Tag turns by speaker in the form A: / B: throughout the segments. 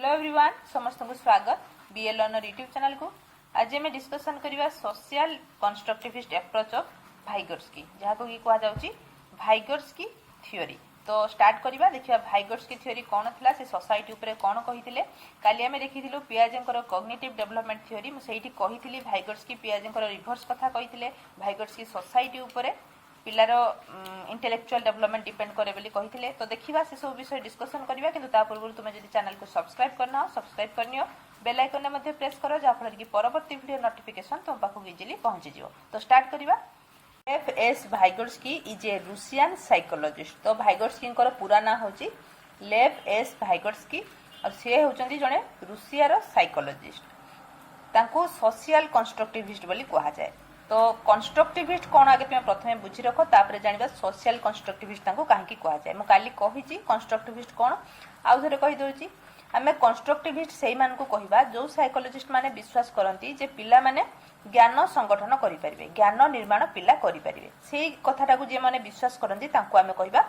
A: Hello everyone समस्त को स्वागत बीएल लर्नर यूट्यूब चैनल को। आज आम डिस्कसन करवा सोशल कंस्ट्रक्टिविस्ट अप्रोच ऑफ भाइगोट्स्की जहाँ को कह जाउची भाइगोट्स्की थ्योरी। तो स्टार्ट करवा देखिए भाइगोट्स्की थ्योरी कौन थला से सोसाइटी ऊपर कौन कही काली आम देखी पियाजेंकर कॉग्निटिव डेवलपमेंट थ्योरी मुझे कही भाइगोट्स्की पियाजेंकर रिभर्स कथा कही भाइगोट्स्की सोसाइटी ऊपर पिलार इंटेलेक्चुअल डेवलपमेंट डिपेंड करे बोली कही। तो देखा से सब विषय डिस्कसन करवा कि पूर्व तुम जब चैनल को सब्सक्राइब करना हो सब्सक्राइब करनी बेल आइकन में प्रेस करो जहाँफल कि परवर्ती वीडियो नोटिफिकेशन तुम पाखक इजिली पहुंची जिवो। तो स्टार्ट करवा। लेव भाइगोट्स्की इज ए रूसियन साइकोलॉजिस्ट। तो भाइगोट्स्की पूरा ना हूँ लेव भाइगोट्स्की और सी होती जड़े रूसियार साइकोलॉजिस्ट। सोशल कंस्ट्रक्टिविस्ट बोली कहा जाए। तो कंस्ट्रक्टिविस्ट कौन आगे तुम प्रथम बुझी रख तापर जाना सोशल कंस्ट्रक्टिविस्ट कहीं कहुए। मुझे काली कही कंस्ट्रक्टिविस्ट कौन आउ थे कहीदे आम कंस्ट्रक्टिविस्ट से कहवा जो साइकोलॉजिस्ट माने विश्वास करती जे पिला माने ज्ञान संगठन करें ज्ञान निर्माण पिला करें से कथाटा जी मैंने विश्वास करती आम कहवा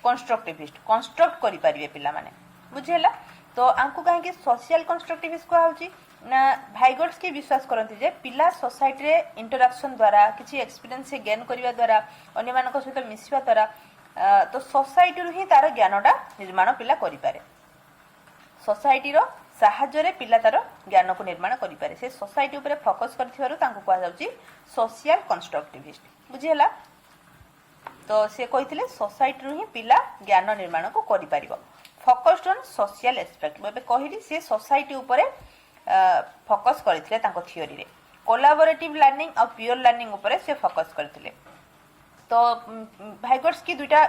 A: कंस्ट्रक्टिविस्ट कंस्ट्रक्ट करें पिला माने बुझेला। तो आंकु कहीं सोशल कंस्ट्रक्टिविस्ट कहुची ना भाइगोट्स्की विश्वास करती जे पिला सोसाइटी रे इंटरैक्शन द्वारा किसी एक्सपीरियंस से गेन करने द्वारा अन्य मानक सहित मिसवा द्वारा तो सोसाइटी रु ही तार ज्ञानटा निर्माण पिला करें सोसाइटी रो साहाय्य पिला तार ज्ञान को निर्माण करें से सोसाइटी उपरे फोकस कर सोशल कंस्ट्रक्टिविस्ट बुझीला। तो से कही सोसाइटी रु ही पिला ज्ञान निर्माण को करें फोकस्ड ऑन सोशल एस्पेक्ट। कहली सी सोसाइटी उपरे फोकस करथिले थ्योरी रे कोलाबोरेटिव लर्निंग और प्योर लर्निंग उपरे से फोकस करथिले। तो भाइगोट्स्की दुईटा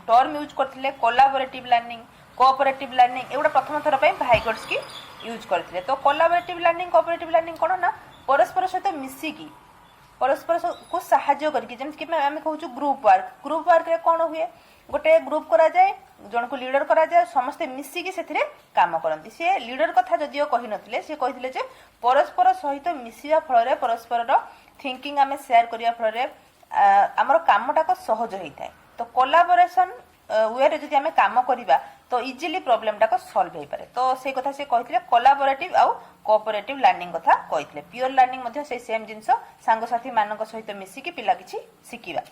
A: टर्म यूज करथिले कोलाबोरेटिव लर्निंग कोऑपरेटिव लर्निंग एगुड़ा प्रथम थर पे भाइगोट्स्की यूज करथिले। तो कोलाबोरेटिव लर्निंग कोऑपरेटिव लर्निंग कौन ना परस्पर सहित मिसिकी परस्पर को साहाय्य करके जमीन आम कहूँ ग्रुप वर्क रे कौन हुए गोटे ग्रुप करा जाए जन को लीडर करा जाए समस्ते मिसिकी से काम करती। सी लीडर कथा जदिओ कही नथिले सी कही जे परस्पर सहित मिसिया फल परस्पर थिंकिंग आम शेयर करिया फल आमर कामटाक सहज होता है। तो कोलाबोरेशन वे रे जदि आम काम करवा तो इजिली प्रोब्लेम टाक सॉल्व हो पारे। तो से कथा से कही कोलाबोरेटिव आउ कोऑपरेटिव लर्निंग कथा कही। प्योर लर्निंग से सेम जिनस सांगसाथी मानक सहित मिसिकी पिला किछि शिखिबा।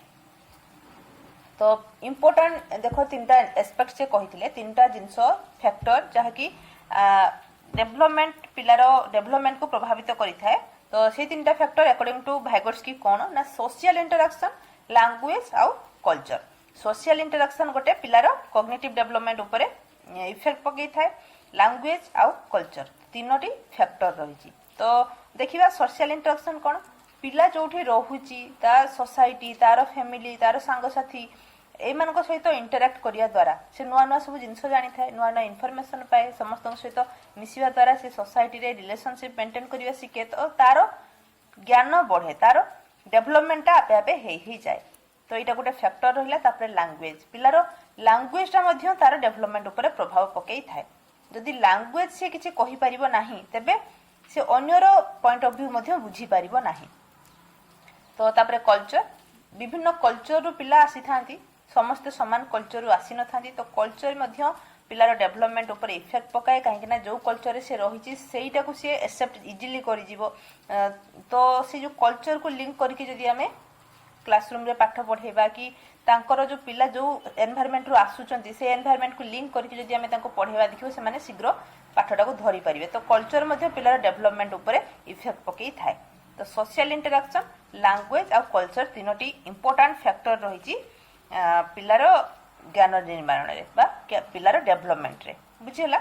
A: तो इम्पोर्टाट देख तीन एस्पेक्ट से कही तीन जिनस फैक्टर जहाँकि डेवलपमेंट पिलार डेवलपमेंट को प्रभावित करें। तो से तीन फैक्टर अकॉर्डिंग टू भाइगोट्स्की कौन ना सोशल इंटरैक्शन लैंग्वेज आउ कल्चर। सोशल इंटरैक्शन गोटे पिलार कॉग्निटिव डेवलपमेंट उपरे इफेक्ट पकई थाए लैंग्वेज आउ कल्चर तीनोटी फैक्टर रही। तो देखिबा सोशल इंटरैक्शन कौन पिला जोठी रहुची तार सोसाइटी तार फैमिली तार सांगसाथी एमान सहित इंटराक्ट करिया द्वारा से नुआ नुआ सब जिनस जानी थाए नुआ नुआ इनफॉरमेशन पाए समस्त सहित मिसिवा द्वारा से सोसाइटी रे रिलेशनशिप मेंटेन करिया शिखे। तो तार ज्ञान बढ़े तार डेवलपमेंट आपे आपे ही जाए। तो यहाँ गोटे फैक्टर रहा। तापर लैंग्वेज पिलार लैंग्वेजटा मध्य तार डेवलपमेंट उपरे प्रभाव पकई थाए। जदि लैंग्वेज से किसी कहि परिबो नाही तेबे से अन्यर पॉइंट ऑफ व्यू मध्य बुझी परिबो नाही। तो तापर कल्चर विभिन्न कल्चर रु पिला आसी थांती समस्त समान कल्चर रु आसी न थांती। तो कल्चर मध्य पिलार डेवलपमेंट ऊपर इफेक्ट पकाए कहीं जो कल्चर से रही सेटा को सी एक्सेप्ट इजिली कर। तो से जो कल्चर को लिंक करके जदि आमे क्लासरूम रे पाठ पढ़ेबा कि तांकर जो पिला जो एनवायरनमेंट रु आसुचंती से एनवायरनमेंट को लिंक करके जदि आमे तांको पढ़ेबा देखिबो से माने शीघ्र पाठटा को धरि परिबे। तो कल्चर मध्य पिलार डेवलपमेंट ऊपर इफेक्ट पकई थाए। तो सोशल इंटरैक्शन लैंग्वेज और कल्चर तीनोटी इंपोर्टेंट फैक्टर रही पिलार ज्ञान निर्माण रे बा पिलार डेवलपमेंट रे बुझेला।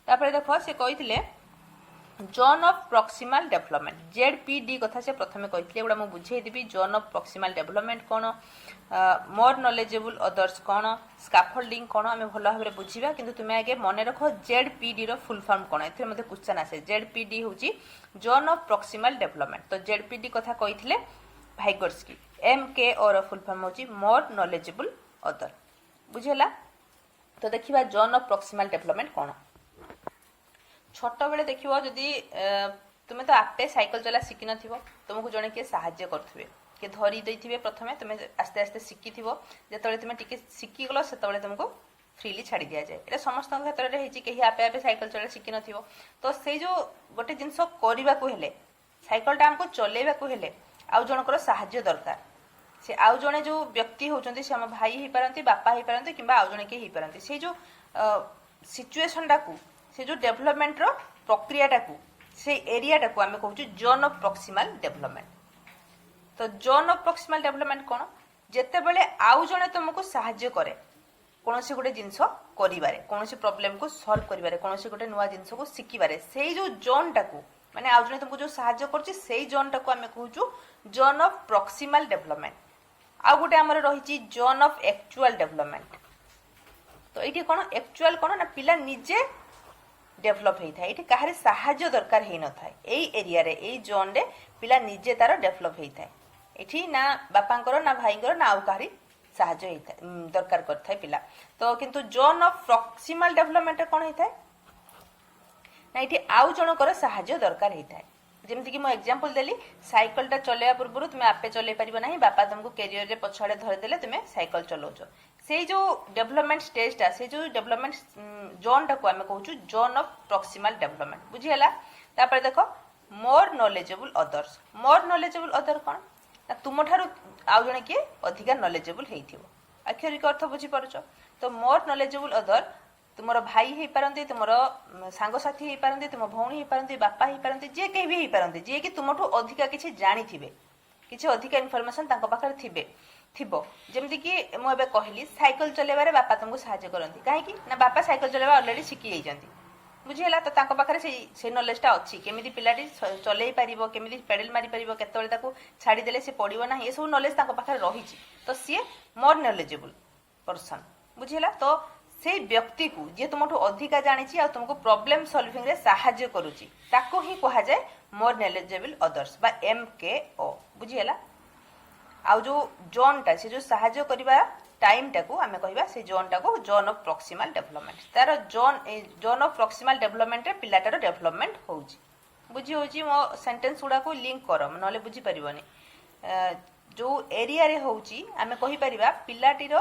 A: तापर देखो से कहिथिले zone of proximal development ZPD कथा से प्रथमे कहिथिले एगुडा मु बुझेई देबी। जोन ऑफ प्रॉक्सिमल डेवलपमेंट कोन मोर नॉलेजेबल अदर्स कोन स्कैफोल्डिंग कोन आमे भलो भाबरे बुझिबा। किंतु तुमे आगे मने रखो जेडपीडी रो फुल फॉर्म कोन एथे मते क्वेश्चन आसे। जेडपीडी होची जोन ऑफ प्रॉक्सिमल डेवलपमेंट। तो जेडपीडी कथा कहिथिले भाइगोट्स्की एमके और फुल फॉर्म होची मोर नॉलेजेबल अदर बुझेला। तो देखिबा जोन ऑफ प्रॉक्सिमल डेवलपमेंट कोन छोट बेले देखिबो जदि तुमे तो आपे साइकिल चला शिखि नथिबो तुमको जणे के सहाय्य करथिबे के धरी दैथिबे प्रथमे तुमे आस्ते आस्ते शिखिथिबो जेतबेले तुमे टिके शिखि गलो सेतबेले तुमको फ्रीली छाड़ी दिया जाए। एटा समस्त क्षेत्र में होती कहीं आपे आपे साइकिल चला शिखि नथिबो तो से जो गोटे जिनस करबा को हेले साइकिलटा हमको चलेबा हेले आउ जनकर साहाय्य दरकार। से आउ जने जो व्यक्ति होचंती से हम भाई ही पारंती बापा ही पारंती किंबा आउ जने के ही पारंती से जो सिचुएशन टाकू से जो डेवलपमेंट रो प्रक्रिया टाकू से एरिया टाकू आमे कहूछु जोन ऑफ प्रॉक्सिमल डेवलपमेंट। तो जोन ऑफ प्रॉक्सिमल डेवलपमेंट कोन जेते बेले आउ जने तुमको साहाय्य करे कोनोसी गोटे जिंस करिबारे कोनोसी प्रॉब्लम को सॉल्व करिबारे कोनोसी गोटे नुवा जिंस को सिखिबारे सेही जो जोन टाकू माने आउ जने तुमको जो साहाय्य करछि सेही जोन टाकू आमे कहूछु जोन ऑफ प्रॉक्सिमल डेवलपमेंट। आउ गोटे हमर रहिछि जोन ऑफ एक्चुअल डेवलपमेंट। तो एठी कोन एक्चुअल कोन ना पिला निजे डेभलप होई थाए एठी काहरे साहाय्य दरकार हेई न थाए एई एरिया रे एई जोन रे पिला निजे तार डेभलप होई थाए एठी ना बापांकर ना भाईंकर ना आउ काहरी साहाय्य होई थाए दरकार कर थाए पिला। तो किंतु जोन ऑफ प्रॉक्सिमल डेवलपमेंट कोन होई थाए ना एठी आउ जनकर साहाय्य दरकार होई थाए। जेमति कि मो एग्जांपल देली साइकिल टा चलेया पूर्व तुम आपे चले परिबो नाही बापा तुमको कैरियर रे पछाड़े धरि देले तुमे साइकिल चलाउछो से जो डेवलपमेंट स्टेज टा से जो डेवलपमेंट जोन टा को हमें कहूछु जोन ऑफ प्रॉक्सिमल डेवलपमेंट बुझी हला। तापर देखो more knowledgeable others more knowledgeable other कोन ना तुम ठारू आउ जने के अधिका नॉलेजेबल हेइथिबो अक्षरिक अर्थ बुझी परछो। तो मोर नॉलेजेबल अदर तुमर भाई ही पारंती तुमर सांग साथी ही पारंती तुम भौणी ही पारंती बापा ही पारंती जे के भी ही पारंती जे कि तुमठू अधिका किछि जानि थिबे किछि अधिका इन्फॉर्मेशन तांको पाखर थिबे थिबो। जेमति कि मु एबे कहली साइकिल चलेबारे बापा तुमको सहायता करंती काहे कि ना बापा साइकिल चलेबा ऑलरेडी शिखि जाइजंती बुझिला। तो तांको पाखरे से नॉलेजटा अछि केमिति पिलाटी चलेई परिबो केमिति पेडल मारी परिबो केतबेले ताको छाडी देले से पडिबो नाही ए सब नॉलेज तांको पाखरे रहिछि। तो सी मोर नॉलेजेबल पर्सन बुझिला। तो से व्यक्ति को जे तुमठू अधिका जानिछि आ तुमको प्रॉब्लम सॉल्विंग रे सहायता करूछि ताको ही कहा जाय मोर नॉलेजेबल अदर्स बा MKO बुझिला। आ जो जोन टा से जो सहायता करबा टाइम टा को हमें कहबा से जोन टा को जोन ऑफ प्रॉक्सिमल डेवलपमेंट तार जोन ऑफ प्रॉक्सिमल डेवलपमेंट रे पिलाटार डेवलपमेंट होउछि बुझी होउछि। मो सेंटेंस गुडा को लिंक करम नले बुझी परिबोनी जो एरिया रे होउछि हमें कहि परिबा पिलाटीर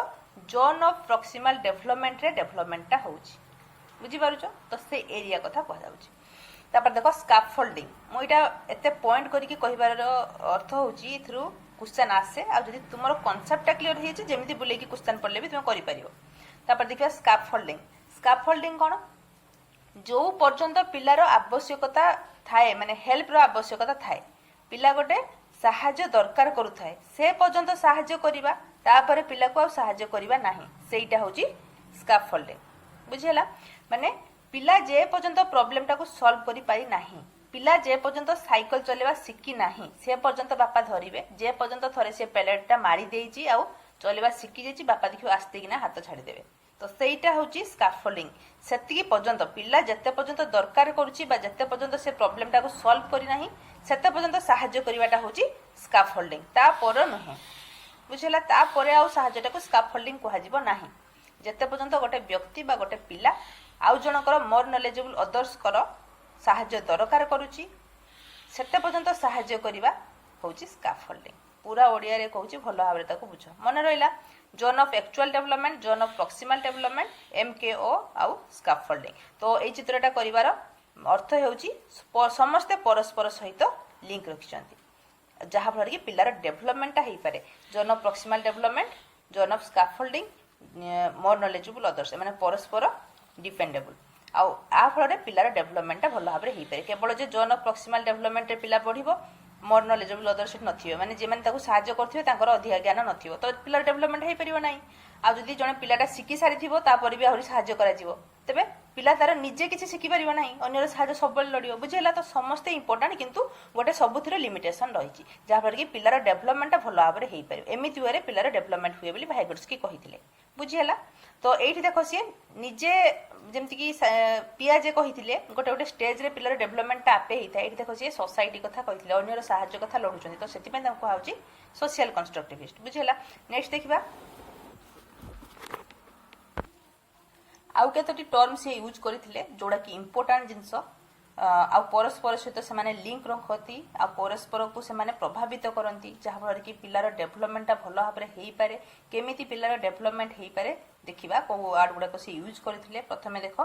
A: जोन ऑफ प्रॉक्सिमल डेवलपमेंट रे डेवलपमेंट होउछि बुझी पारुछो। तो से एरिया कथा कह जाउछि। तापर देखो स्कैफोल्डिंग मो इटा एते पॉइंट करी कि कहिबार अर्थ होउछि थ्रू क्वेश्चन आसे आ जदि तुमरो कांसेप्ट क्लियर हे जे जेमिति बुले कि क्वेश्चन पढ़ले भी तुम करि परिबो। तापर देखिया स्कैफोल्डिंग स्कैफोल्डिंग कोन जो पर्यंत पिलार आवश्यकता थाए माने हेल्प रो आवश्यकता थाए पिला गोटे साहाय्य दरकार करू थाए से पर्यंत साहाय्य करिबा तापर पिला को साहाय्य करिबा नाही सेइटा होची स्कैफोल्डिंग बुझिला। माने पिला जे पर्यंत प्रॉब्लम टा को सॉल्व करि पारि नाही पिला जे पर्यंत साइकिल चलेबा शिखि नाही से पर्यंत बापा धरिबे जे पर्यंत थरे से पेलेटटा मारी देइची आ चलेबा शिखि जेची बापा देखियो आस्ते किना हाथ छाडी देबे। तो सेइटा होची स्कैफोल्डिंग सेति पर्यंत पिला जते पर्यंत दरकार करूची बा जते पर्यंत से प्रॉब्लम टा को सॉल्व करि नाही सेते पर्यंत सहाय्य करिवाटा होची स्कैफोल्डिंग ता पर नहे बुझिला। ता परे आ सहाय्यटा को स्कैफोल्डिंग कहा जिवो नाही जते पर्यंत गोटे व्यक्ति बा गोटे पिला आउ जनकर मोर नॉलेजेबल अदर्स कर साहाय्य दरकार करूची सेते पर्यंत साहाय्य करिवा होची स्कैफोल्डिंग। पूरा ओडिया रे कहूची भलो भाबरे ताको बुझ मन रहिला zone of actual development zone of proximal development MKO आउ स्कैफोल्डिंग। तो एई चित्रटा करिवार अर्थ हेउची समस्त परस्पर सहित लिंक रखिसंती जहा फल कि पिलार डेवलपमेंट हेई पारे zone of proximal development zone of scaffolding more knowledgeable others माने परस्पर डिपेंडेबल आउ आ फल पिलार डेवलपमेंट भल भाव में पारे केवल जे जोन ऑफ प्रॉक्सिमल डेवलपमेंट रे पिला पढ़िबो मोर नॉलेजेबल अदर्स नथिबे माने जे माने ताको सहाय्य करथिबे तांकर अधिक ज्ञान नथिबो तो पिलार डेवलपमेंट हेई परिबो नाही। आ जदि जने पिलाटा शिखि सारी थिबो तापर भी आहुरी सहाय्य करा जिवो तबे पिला तार निजे किछि शिखि परिबो नाही अन्यर सहाय्य सबल लडियो बुझिला। तो समस्त इंपोर्टेंट किंतु गोटे सबुथिरे लिमिटेशन रहिछि जहा पर कि पिलार डेवलपमेंट भल भाव में हेई पारे एमिति वे पिलार डेवलपमेंट हुए बोली भाइगोट्स्की कहिथिले बुझिला। तो एठी देखो सी निजे जेमति कि पिया जे कहिथिले गोटे गोटे स्टेज रे पिलार डेवलपमेंट आपे हेई थाए एठी देखो सी सोसाइटी कथा कहिथिले अन्यर सहाय्य कथा लडुचंती तो सेति पे ताको हाउची सोशल कंस्ट्रक्टिविस्ट बुझिला। नेक्स्ट देखिबा आउ केतोटी टर्म से यूज करथिले जोडा कि इंपोर्टेंट जिंस आ परस्पर सहित से लिंक रखती आ परस्पर को से प्रभावित करती जहाँफल कि पिलार डेभलपमेंटा भल भाव में हो पारे केमी पिलार डेभलपमेंट हो पारे देखा कौ वार्ड गुड़ाक से यूज करते प्रथम देख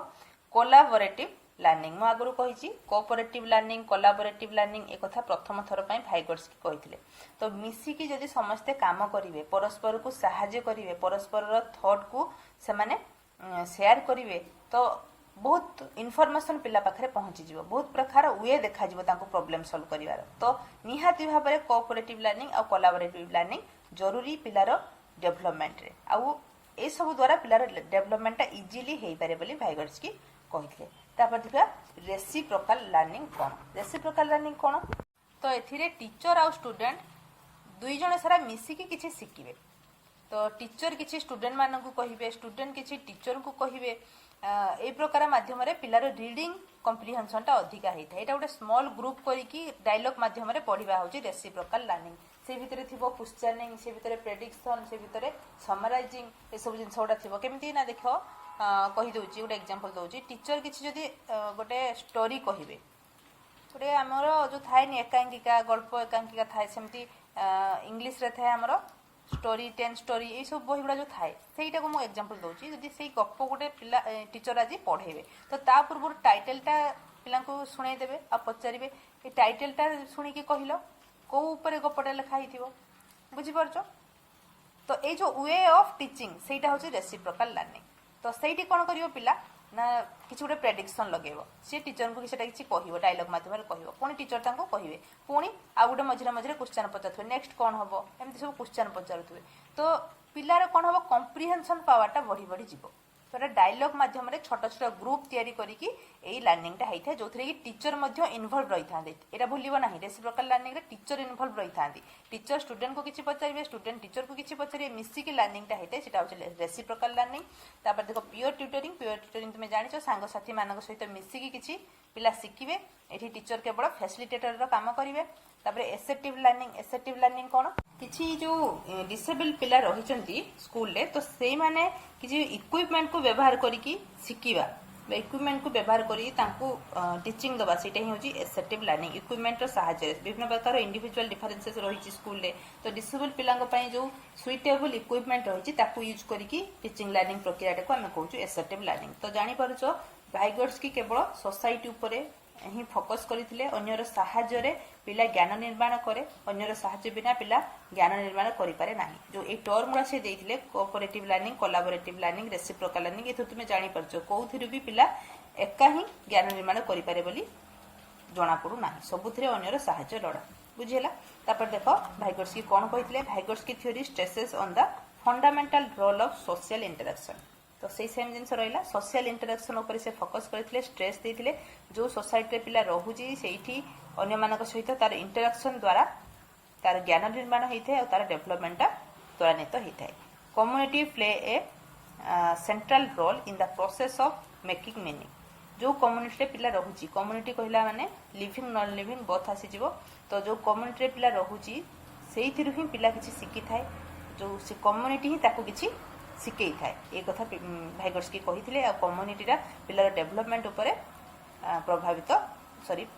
A: कोलाबोरेटिव लर्निंग मु आगु कही कोऑपरेटिव लर्निंग कोलाबोरेटिव लर्निंग एक कथा प्रथम थर पर भाइगर्स कहते तो मिसिकी जदि समस्ते काम करेंगे परस्पर को साहाय्य करेंगे परस्पर थॉट को से शेयर करेंगे तो बहुत इनफॉरमेशन पिला पाखे पहुंची जीव बहुत प्रकार वे देखा प्रोब्लेम सॉल्व करिवार तो निहाती भाव में कोऑपरेटिव लर्निंग और कोलाबोरेटिव लर्निंग जरूरी पिलार डेभलपमेंट रे आउ ए सब द्वारा पिलार डेभलपमेंट इजिली हो पारे बोली भाइगर्स कहते तापर देखा रेसिप्रोकल लर्निंग कौन रेसिप्रोकल लर्निंग कौन तो एथिरे टीचर आउ स्टूडेंट दुई जन सारा मिसिकी किछि शिखिबे तो टीचर किछि स्टूडेंट मानकु कहिबे स्टूडेंट किछि टीचर को कहिबे ए प्रकार माध्यम पिलार रीडिंग कम्प्रिहेंशन टा अधिका होता है। गोटे स्मॉल ग्रुप करिकी डायलॉग माध्यम पढ़ा होची रेसिप्रोकल लर्निंग से भितर थिबो क्वेश्चनिंग से भितर प्रेडिक्शन से भितर समराइजिंग ए सब जिन गुड़ा थिबो केमती ना देख कहि दउची गोटे एग्जांपल दउची टीचर किछि जदी गोटे स्टोरी कहिबे गोटे हमर जो थाए नि एकांकिका गल्प एकांकिका थाए सेमती इंग्लिश रे थाए हमर स्टोरी 10 स्टोरी ये सब बही गुड़ा जो थाए सेटा को मु एग्जांपल दउची जदी सेई गप गोटे पिला टीचर आज पढ़ेबे तो ता पूर्व टाइटलटा पिला को सुनाई देबे आ पचारिबे ए टाइटलटा सुनी के कहिलो को ऊपर गपटा लिखा हिथिबो बुझी परछो तो ए जो वे ऑफ टीचिंग सेटा होची रेसिप्रोकल लर्निंग तो सेठी कोन करियो पिला ना किसी गोटे प्रेडिक्शन लगेब सी टीचर को किसी कह डायलॉग माध्यम कह पुणी टीचर तांको कहे पुणी आउ गोटे मझे मझे क्वेश्चन पचार नेक्स्ट कौन हम एमती सब क्वेश्चन पचारुवे तो पिलार कौन हम कम्प्रिहेंशन पावरटा बढ़ी बढ़ी जीव तो डायलॉग माध्यम छोट छोट ग्रुप तैयारी करके लर्निंगटा होता है जो थी कि टीचर इनवल्व रही था यहाँ भूल ना रेसिप्रोकल लर्निंग रे टीचर इनवल्व रही था टीचर स्टूडेंट को किसी पचारे स्टूडेंट टीचर को किसी पचारे मिसिकी लर्निंगटा होता है सेटा होचे रेसिप्रोकल लर्निंग तापर देखो पियर ट्यूटरिंग तुम जानिଛ सांगसाथी मान सहित मिसिकी किसी पिला शिखिबे एठी टीचर केवल फैसिलिटेटर काम करेंगे तापर एसेप्टिव लर्निंग कौन किसी जो डिसेबल पिला रही स्कूल रे तो से माने किसी इक्विपमेंट को व्यवहार करिकी शिखिबा इक्विपमेंट को व्यवहार करी तांको टीचिंग दबा सेटा ही होची एसेप्टिव लर्निंग इक्विपमेंट रो सहायता विभिन्न प्रकार इंडिविजुअल डिफरेंसेस रही स्कूल रे तो डिसेबल पिलांग पई जो सुइटेबल इक्विपमेंट रही ताकू यूज करिकी टीचिंग लर्निंग प्रक्रिया को आमे कहूछु एसेप्टिव लर्निंग तो जानि पारुछो भाइगर्स की केवल सोसाइटी उपरे ही फोकस करथिले अन्यर साहाय्य रे पिला ज्ञान निर्माण करे अन्यर साहाय्य बिना पिला ज्ञान निर्माण करि पारे नाही जो ए टर्म गुड़ा से देथिले cooperative learning collaborative learning reciprocal learning एथु तुमे जानि परछो कोउथिरु भी पिला एका ही ज्ञान निर्माण करि पारे बोली जणा पडु नाही सबुथिरे अन्यर साहाय्य लडा बुझिला तापर देखो भाइगर्स की कोन कहिथिले भाइगर्स की theory stresses on the fundamental role of social interaction तो सही सेम जिन रहा सोशल इंटरेक्शन उपर से फोकस करते स्ट्रेस देते जो सोसाइटी पिला रोची से अन्य मान सहित तार इंटरेक्शन द्वारा तार ज्ञान निर्माण होता है और तार डेभलपमेंटा त्वरान्वित होता है community play a central role in the process of making meaning जो कम्युनिटी पिला रोची कम्युनिटी कहला माने लिविंग नॉन लिविंग बोथ आसीज तो जो कम्युनिटी पिला रोची से ही पिला किसी शिखी थाए जो कम्युनिटी ही ताकू किसी शिखई थाए ये कथा भाइगर्स की कही कम्युनिटीटा पिलार डेभलपमेंट उपरे प्रभावित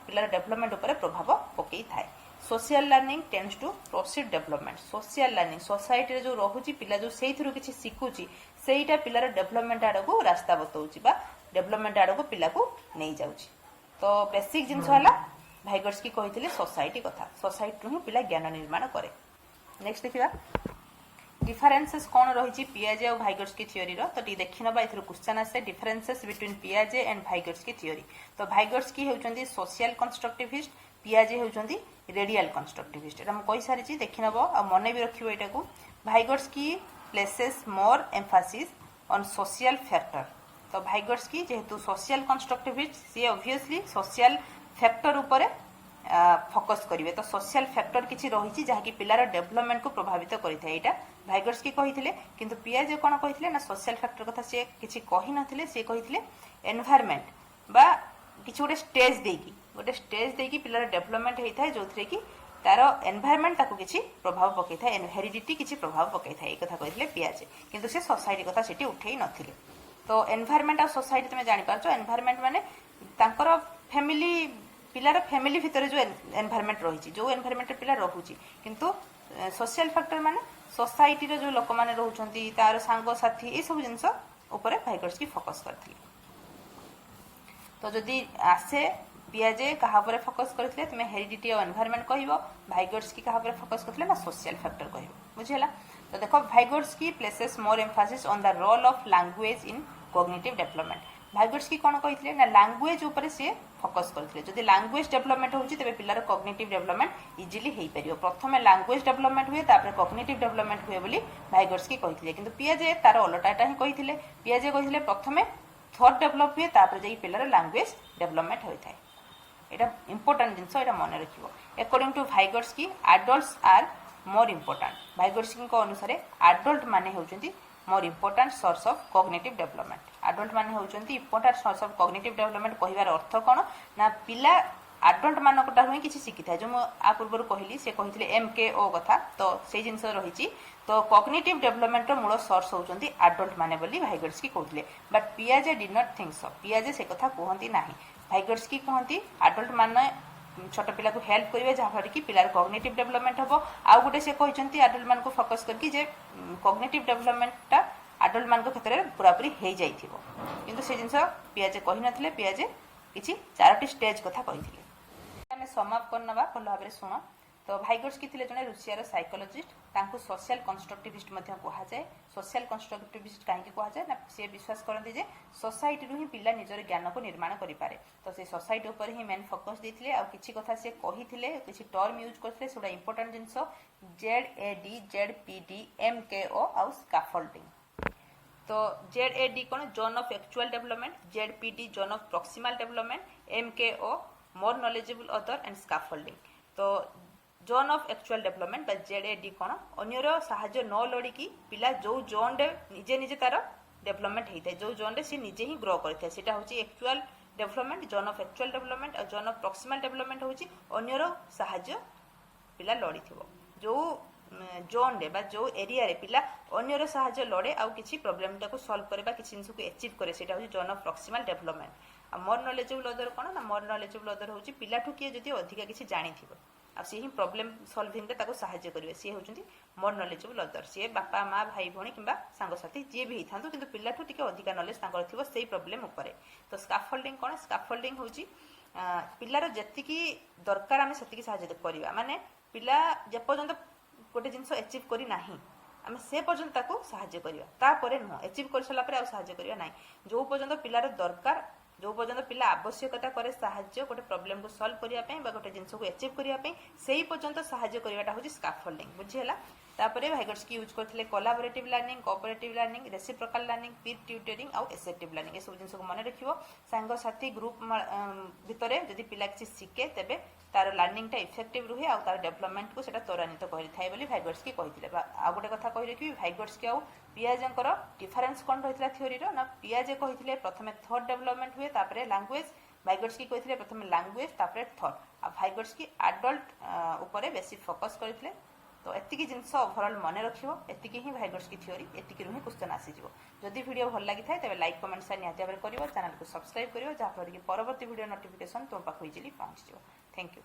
A: पिलार डेभलपमेंट उपरे प्रभाव पकई थाए social learning tends to proceed development social learning society रे जो रहुची पिला जो सेइथिरु किछि सिखुची सेइटा पिलार डेभलपमेंट आडको रास्ता बतौची बा डेभलपमेंट आडको पिला को नै जाउची तो बेसिक जिंस हला भाइगर्स की कहिथिले सोसाइटी कथा सोसाइटी ही पिला ज्ञान निर्माण करे नेक्स्ट देखिबा डिफरेंसेस कौन रही पियाजे और भाइगर्स की थ्योरी रो तो देखि नबा इथरो क्वेश्चन आसे डिफरेंसेस बिटवीन पियाजे एंड भाइगर्स की थ्योरी तो भाइगर्स की होउचंदी सोशल कंस्ट्रक्टिविस्ट पियाजे होउचंदी रेडियल कंस्ट्रक्टिविस्ट एटा हम कहि सारी छी देखि नबो आ मने भी रखिबो एटा को भाइगर्स की places more emphasis on social factor तो भाइगर्स की जेहेतु सोशल कंस्ट्रक्टिविस्ट सी ऑब्वियसली सोशल फैक्टर ऊपर फोकस करेंगे तो सोशल फैक्टर किसी रही जहाँकि पिलार डेभलपमेंट को प्रभावित करें यहाँ भाइगर्स की कही किंतु पियाजे कौन कही ना सोशल फैक्टर कथा सी किसी कही नथिले सी कही एनवायरनमेंट बा किसी गोटे स्टेज देकी पिलार डेभलपमेंट होता है जो थी कि तार एनवायरनमेंट ताको किसी प्रभाव पकई था हेरिडिटी किसी प्रभाव पकई था एक कथा कही पियाजे किंतु से सोसाइटी कथा सेठी उठे नथिले तो एनवायरनमेंट और सोसाइटी तुम जानी पारछो एनवायरनमेंट माने तांकर फैमिली पिलार फैमिली भितर जो एनवायरमेंट रही जो एनवायरमेंट पिला रोचे किंतु सोशल फैक्टर माने सोसाइटी रो जो लोक माने रहउछंती तार सांग साथी ए सब जिंस ऊपर भाइगर्सकी फोकस करथिले। तो जदि आसे पियाजे कहा ऊपर फोकस करथिले तुमे हेरिडिटी और एनवायरमेंट कहइबो, भाइगर्सकी कहा ऊपर फोकस करथिले ना सोशल फैक्टर कहइबो। बुझिला? तो देखो Vygotsky places more emphasis on the role of language in cognitive development. Vygotsky कोन कहिथिले ना लैंग्वेज ऊपर से फोकस करथिले। जदि लैंग्वेज डेवलपमेंट होउची तबे पिलार कॉग्निटिव डेवलपमेंट इजीली हेई परियो। प्रथमे लैंग्वेज डेवलपमेंट हुए तापर कॉग्निटिव डेवलपमेंट हुए बोली भाइगर्सकी कहिथिले, किंतु पियाजे तार उलटाटा ही कहिथिले। पियाजे कहिथिले प्रथमे थॉट डेवलप हुए तापर जे पिलार लैंग्वेज डेवलपमेंट होई थाए। एटा इंपोर्टेंट जिंस एटा मन रखिबो। According to Vygotsky adults are more important. Vygotsky को अनुसार एडल्ट माने होउचंती more important source of cognitive development. Adult माने होउचंती important source of cognitive development कहिबार अर्थ कोन ना पिला एडल्ट मानक ठार किछि शिखि थाए। जो म आ पूर्व कहली से कहिथिले एमकेओ कथा, तो से जिंस रहिछि। तो कॉग्निटिव डेवलपमेंट रो मूल सोर्स होउचंती एडल्ट माने बोली भाइगर्सकी कहथिले, बट पियाजे डिड नॉट थिंक सो। पियाजे से कथा कहंती नाही। भाइगर्सकी कहंती एडल्ट माने छोट पिला को हेल्प करिवे जहां कि पिलार कॉग्निटिव डेवलपमेंट हबो। आ गुटे से कहिसंती एडल्ट मान को फोकस करके जे कॉग्निटिव डेवलपमेंटटा एडल्ट मान को क्षेत्र में पूरा पूरी हो जाइथिबो, किंतु से जिंस पियाजे कहि नथिले। पियाजे किछि चारोटी स्टेज कथा कहिथिले। हमें समाप्त करनबा भल भाबरे सुनो। तो भाइगर्सकी थिले जने रूसियार साइकोलॉजिस्ट, तांको सोशल कंस्ट्रक्टिविस्ट मध्ये कहा जाए। सोशल कंस्ट्रक्टिविस्ट काहे कहा जाए ना से विश्वास करते जे सोसाइटी रु ही पिला निजर ज्ञान को निर्माण करि पारे। तो से सोसाइटी ऊपर ही मेन फोकस देथिले। आ किछि कथा से कहिथिले, किछि टर्म यूज करथिले, सेडा important things Z ZPD MKO आ स्कैफोल्डिंग। तो जेड कोन zone of actual development, ZPD zone of proximal development, MKO more knowledgeable other and scaffolding. तो जोन ऑफ एक्चुअल डेवलपमेंट बा जेड कोन अन्यर साहाय्य न लड़ी की पिला जो जोन रे निजे निजे तार डेवलपमेंट होता है, जो जोन रे सी निजे ही ग्रो करता है, सेटा होची actual development. Zone of actual development और जोन ऑफ प्रॉक्सिमल डेवलपमेंट होची अन्यर साहाय्य पिला लड़ी थिबो। जो जोन रे बा जो एरिया रे पिला अन्यर साहाय्य लड़े आ किछि प्रॉब्लम टाको सॉल्व करे बा किछि जिंस को अचीव करे, सेटा होची जोन ऑफ प्रॉक्सिमल डेवलपमेंट। आ मोर नॉलेजेबल अदर कोन ना मोर नॉलेजेबल अदर होची पिला ठु किए जदी अधिका किछि जानि थिबो आ से ही प्रॉब्लम सॉल्विंग रे ताको सहाय्य करिवे, से होचंती मोर नॉलेजेबल अदर। से बापा माँ भाई भणी किंबा सांग साथी जे भी हिथांतु किंतु पिला ठु टिके अधिका नॉलेज तांकर थिबो सेही प्रॉब्लम ऊपर। तो स्कैफोल्डिंग कोन? स्कैफोल्डिंग होची पिलार जतिकी दरकार आमे सतिकी सहाय्य करिवा, माने पिला जे पर्यंत गोटे जिंस अचीव करी नाही आमे से पर्यंत ताको सहाय्य करिवा, तापरे नुह अचीव कर सला परे आ सहाय्य करिवा नाही। जो पर्यंत पिलार दरकार, जो पर्यंत पिला आवश्यकता करे सहाय्य गोटे प्रॉब्लम को सॉल्व करिया पई बा गोटे जिंस को अचीव करिया पई, सेही पर्यंत सहाय्य करिवाटा होची स्कैफोल्डिंग। बुझिहेला? तापरे भाइगर्सकी यूज करथिले collaborative learning, cooperative learning, reciprocal learning, पीर ट्यूटरिंग आ एसेप्टिव लर्निंग। ए सब जिंस को मन रखिबो। सांग साथी ग्रुप भितरे जदि पिला किछि सिखे तेबे तार लर्निंग टा इफेक्टिव रुहे आ तार डेवलपमेंट को सेटा त्वरान्वित करि थाए बोली भाइगर्सकी कहिथिले। आ गोटे कथा कहि रखिबी, भाइगर्सकी आ पियाजेंकर डिफरेंस कोन रहितला थ्योरी रो ना पियाजे कहिथिले प्रथमे थॉट डेवलपमेंट हुए तापरे लैंग्वेज, भाइगर्सकी कहिथिले प्रथमे लैंग्वेज तापरे थॉट। आ भाइगर्सकी एडल्ट ऊपर बेसी फोकस करथिले। तो एतिकी जिंस ओवरऑल मन रखिबो। एतिकी ही भाइगर्सकी थ्योरी, एतिकी रु ही क्वेश्चन आसी जिवो। जदि वीडियो भल लागि थाए तबे लाइक कमेंट शेयर निहाती भाबरे करिवो, चैनल को सब्सक्राइब करिवो, जा फर कि परवर्ती वीडियो नोटिफिकेशन तुम पाखु इजिली पहुंच जिवो। Thank you.